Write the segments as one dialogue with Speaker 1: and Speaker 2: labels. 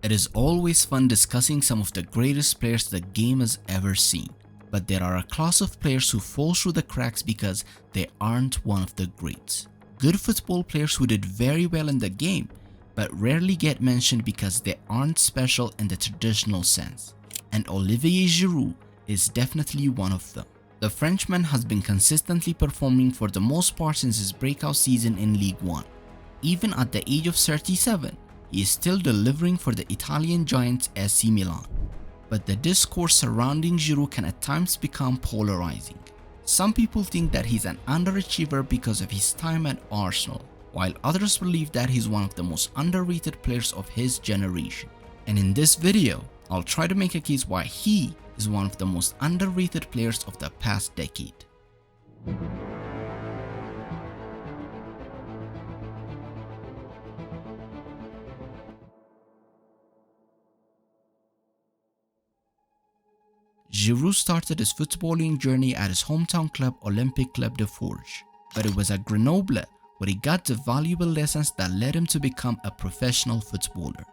Speaker 1: It is always fun discussing some of the greatest players the game has ever seen, but there are a class of players who fall through the cracks because they aren't one of the greats. Good football players who did very well in the game, but rarely get mentioned because they aren't special in the traditional sense. And Olivier Giroud is definitely one of them. The Frenchman has been consistently performing for the most part since his breakout season in Ligue 1. Even at the age of 37, he is still delivering for the Italian giants AC Milan. But the discourse surrounding Giroud can at times become polarizing. Some people think that he's an underachiever because of his time at Arsenal, while others believe that he's one of the most underrated players of his generation. And in this video, I'll try to make a case why he is one of the most underrated players of the past decade. Giroud started his footballing journey at his hometown club Olympique Club de Forges, but it was at Grenoble where he got the valuable lessons that led him to become a professional footballer.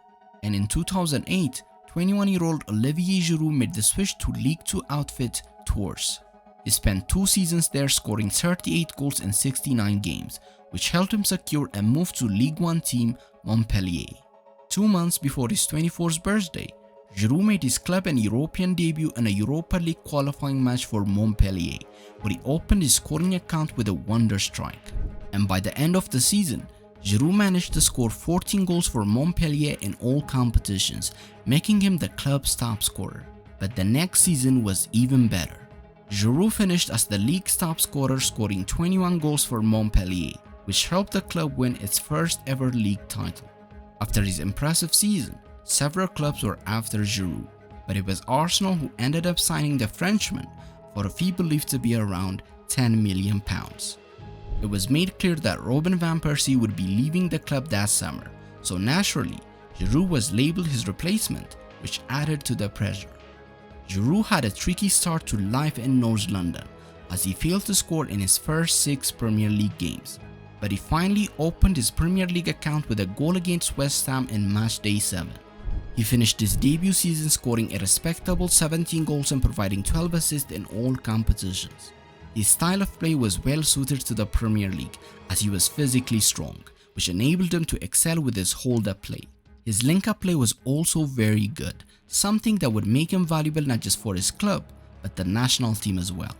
Speaker 1: And in 2008, 21-year-old Olivier Giroud made the switch to Ligue 2 outfit Tours. He spent 2 seasons there, scoring 38 goals in 69 games, which helped him secure a move to Ligue 1 team Montpellier. 2 months before his 24th birthday, Giroud made his club and European debut in a Europa League qualifying match for Montpellier, where he opened his scoring account with a wonder strike. And by the end of the season, Giroud managed to score 14 goals for Montpellier in all competitions, making him the club's top scorer. But the next season was even better. Giroud finished as the league's top scorer, scoring 21 goals for Montpellier, which helped the club win its first ever league title. After his impressive season, several clubs were after Giroud, but it was Arsenal who ended up signing the Frenchman for a fee believed to be around £10 million. It was made clear that Robin van Persie would be leaving the club that summer, so naturally, Giroud was labelled his replacement, which added to the pressure. Giroud had a tricky start to life in North London, as he failed to score in his first 6 Premier League games, but he finally opened his Premier League account with a goal against West Ham in matchday 7. He finished his debut season scoring a respectable 17 goals and providing 12 assists in all competitions. His style of play was well suited to the Premier League, as he was physically strong, which enabled him to excel with his hold-up play. His link-up play was also very good, something that would make him valuable not just for his club, but the national team as well.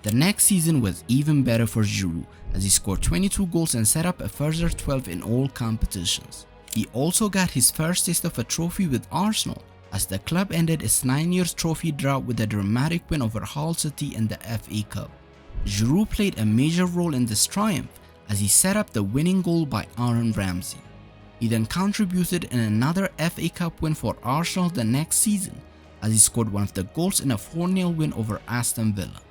Speaker 1: The next season was even better for Giroud, as he scored 22 goals and set up a further 12 in all competitions. He also got his first taste of a trophy with Arsenal, as the club ended its 9-year trophy drought with a dramatic win over Hull City in the FA Cup. Giroud played a major role in this triumph, as he set up the winning goal by Aaron Ramsey. He then contributed in another FA Cup win for Arsenal the next season, as he scored one of the goals in a 4-0 win over Aston Villa.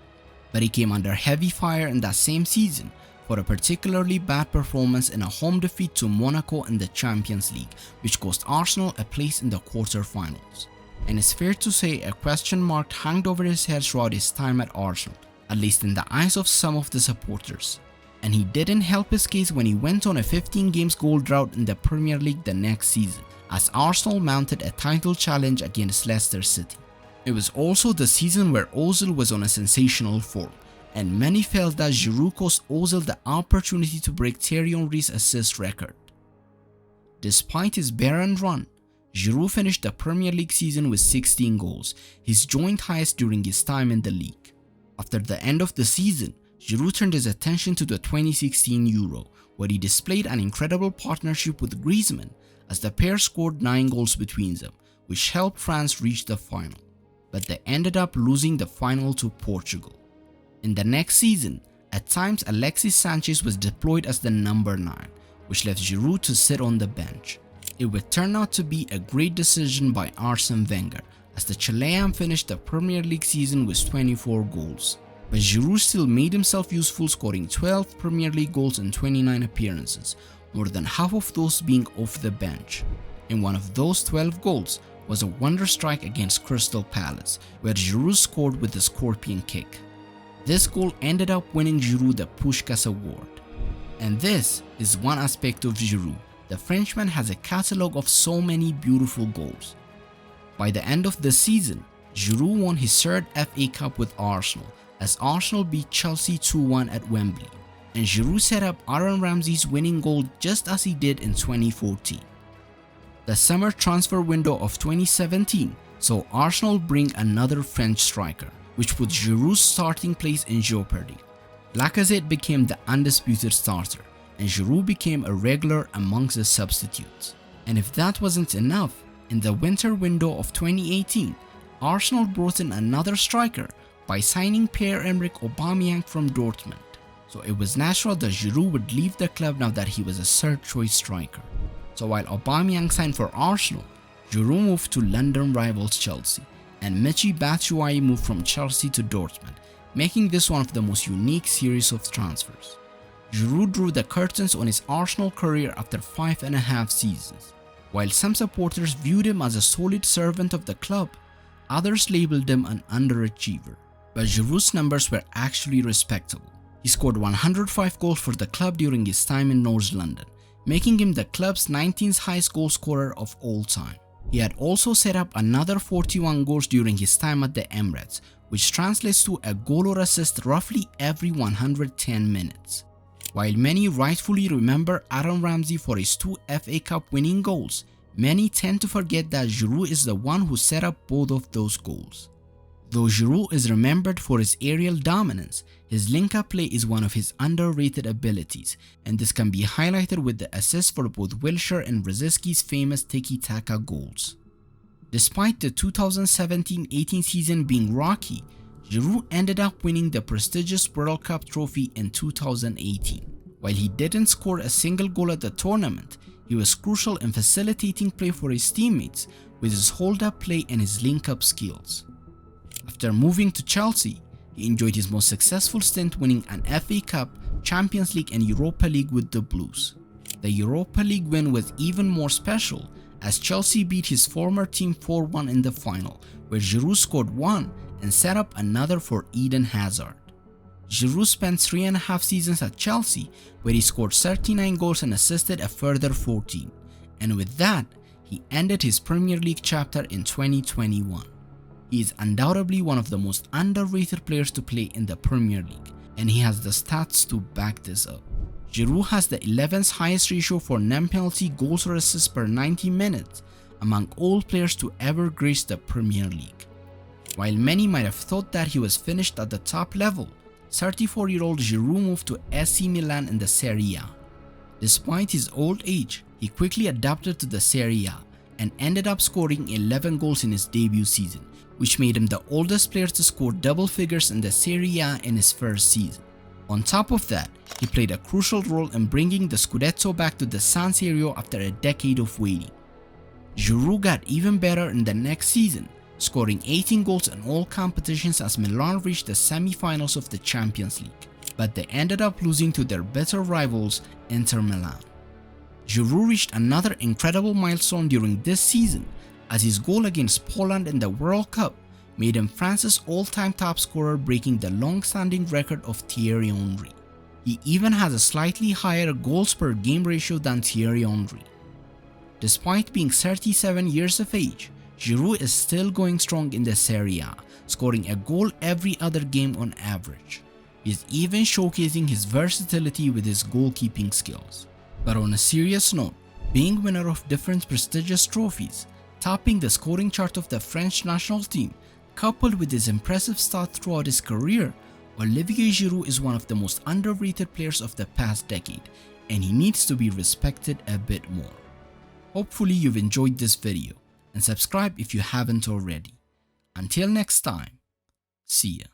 Speaker 1: But he came under heavy fire in that same season for a particularly bad performance in a home defeat to Monaco in the Champions League, which cost Arsenal a place in the quarter-finals. And it's fair to say a question mark hung over his head throughout his time at Arsenal, at least in the eyes of some of the supporters. And he didn't help his case when he went on a 15 games goal drought in the Premier League the next season, as Arsenal mounted a title challenge against Leicester City. It was also the season where Ozil was on a sensational form, and many felt that Giroud cost Ozil the opportunity to break Thierry Henry's assist record. Despite his barren run, Giroud finished the Premier League season with 16 goals, his joint highest during his time in the league. After the end of the season, Giroud turned his attention to the 2016 Euro, where he displayed an incredible partnership with Griezmann, as the pair scored 9 goals between them, which helped France reach the final. But they ended up losing the final to Portugal. In the next season, at times Alexis Sanchez was deployed as the number 9, which left Giroud to sit on the bench. It would turn out to be a great decision by Arsene Wenger, as the Chilean finished the Premier League season with 24 goals. But Giroud still made himself useful, scoring 12 Premier League goals in 29 appearances, more than half of those being off the bench. And one of those 12 goals was a wonder strike against Crystal Palace, where Giroud scored with the scorpion kick. This goal ended up winning Giroud the Puskás Award. And this is one aspect of Giroud the Frenchman has a catalogue of so many beautiful goals. By the end of the season, Giroud won his third FA Cup with Arsenal as Arsenal beat Chelsea 2-1 at Wembley, and Giroud set up Aaron Ramsey's winning goal just as he did in 2014. The summer transfer window of 2017 saw Arsenal bring another French striker, which put Giroud's starting place in jeopardy. Lacazette became the undisputed starter, and Giroud became a regular amongst the substitutes. And if that wasn't enough, in the winter window of 2018, Arsenal brought in another striker by signing Pierre-Emerick Aubameyang from Dortmund. So it was natural that Giroud would leave the club now that he was a third choice striker. So while Aubameyang signed for Arsenal, Giroud moved to London rivals Chelsea, and Michy Batshuayi moved from Chelsea to Dortmund, making this one of the most unique series of transfers. Giroud drew the curtains on his Arsenal career after 5.5 seasons. While some supporters viewed him as a solid servant of the club, others labeled him an underachiever. But Giroud's numbers were actually respectable. He scored 105 goals for the club during his time in North London, making him the club's 19th highest goal scorer of all time. He had also set up another 41 goals during his time at the Emirates, which translates to a goal or assist roughly every 110 minutes. While many rightfully remember Aaron Ramsey for his 2 FA Cup winning goals, many tend to forget that Giroud is the one who set up both of those goals. Though Giroud is remembered for his aerial dominance, his link-up play is one of his underrated abilities, and this can be highlighted with the assists for both Wilshere and Brzezinski's famous tiki-taka goals. Despite the 2017-18 season being rocky, Giroud ended up winning the prestigious World Cup trophy in 2018. While he didn't score a single goal at the tournament, he was crucial in facilitating play for his teammates with his hold-up play and his link-up skills. After moving to Chelsea, he enjoyed his most successful stint winning an FA Cup, Champions League and Europa League with the Blues. The Europa League win was even more special as Chelsea beat his former team 4-1 in the final, where Giroud scored 1 and set up another for Eden Hazard. Giroud spent 3.5 seasons at Chelsea, where he scored 39 goals and assisted a further 14, and with that, he ended his Premier League chapter in 2021. He is undoubtedly one of the most underrated players to play in the Premier League, and he has the stats to back this up. Giroud has the 11th highest ratio for non-penalty goals or assists per 90 minutes among all players to ever grace the Premier League. While many might have thought that he was finished at the top level, 34-year-old Giroud moved to AC Milan in the Serie A. Despite his old age, he quickly adapted to the Serie A and ended up scoring 11 goals in his debut season, which made him the oldest player to score double figures in the Serie A in his first season. On top of that, he played a crucial role in bringing the Scudetto back to the San Siro after a decade of waiting. Giroud got even better in the next season, scoring 18 goals in all competitions as Milan reached the semi-finals of the Champions League, but they ended up losing to their bitter rivals Inter Milan. Giroud reached another incredible milestone during this season as his goal against Poland in the World Cup made him France's all-time top scorer, breaking the long-standing record of Thierry Henry. He even has a slightly higher goals per game ratio than Thierry Henry. Despite being 37 years of age, Giroud is still going strong in the Serie A, scoring a goal every other game on average. He is even showcasing his versatility with his goalkeeping skills. But on a serious note, being winner of different prestigious trophies, topping the scoring chart of the French national team, coupled with his impressive start throughout his career, Olivier Giroud is one of the most underrated players of the past decade, and he needs to be respected a bit more. Hopefully you've enjoyed this video, and subscribe if you haven't already. Until next time, see ya.